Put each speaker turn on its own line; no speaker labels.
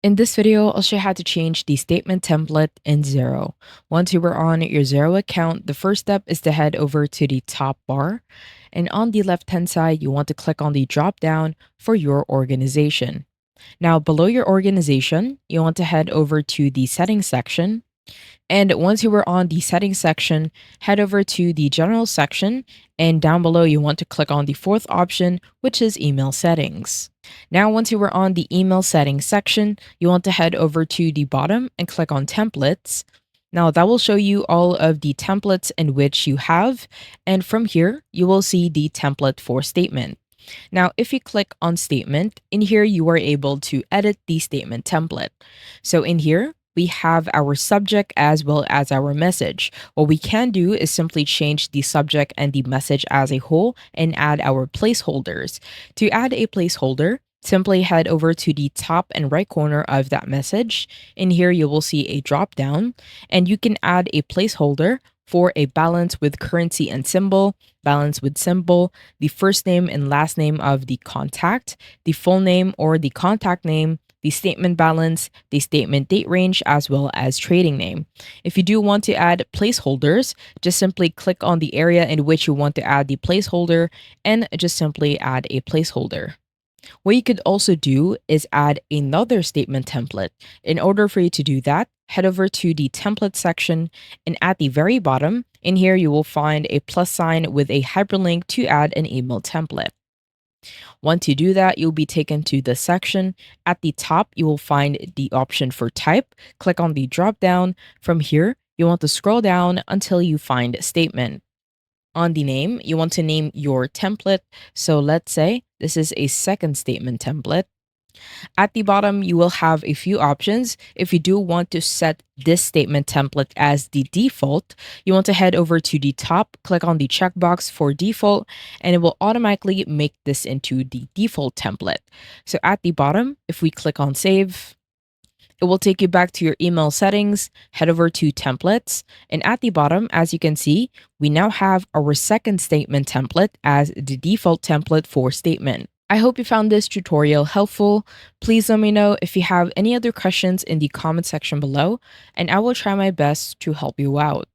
In this video, I'll show you how to change the statement template in Xero. Once you are on your Xero account, the first step is to head over to the top bar. And on the left-hand side, you want to click on the drop-down for your organization. Now, below your organization, you want to head over to the settings section. And once you were on the settings section, head over to the general section. And down below, you want to click on the fourth option, which is email settings. Now, once you were on the email settings section, you want to head over to the bottom and click on templates. Now, that will show you all of the templates in which you have. And from here, you will see the template for statement. Now, if you click on statement, in here you are able to edit the statement template. So in here, we have our subject as well as our message. What we can do is simply change the subject and the message as a whole and add our placeholders. To add a placeholder, simply head over to the top and right corner of that message. In here, you will see a drop down and you can add a placeholder for a balance with currency and symbol, balance with symbol, the first name and last name of the contact, the full name or the contact name, the statement balance, the statement date range, as well as trading name. If you do want to add placeholders, just simply click on the area in which you want to add the placeholder and just simply add a placeholder. What you could also do is add another statement template. In order for you to do that, head over to the template section and at the very bottom, in here you will find a plus sign with a hyperlink to add an email template. Once you do that, you'll be taken to the section. At the top, you will find the option for type. Click on the drop down. From here, you want to scroll down until you find statement. On the name, you want to name your template. So let's say this is a second statement template. At the bottom, you will have a few options. If you do want to set this statement template as the default, you want to head over to the top, click on the checkbox for default, and it will automatically make this into the default template. So at the bottom, if we click on save, it will take you back to your email settings, head over to templates, and at the bottom, as you can see, we now have our second statement template as the default template for statement. I hope you found this tutorial helpful. Please let me know if you have any other questions in the comment section below, and I will try my best to help you out.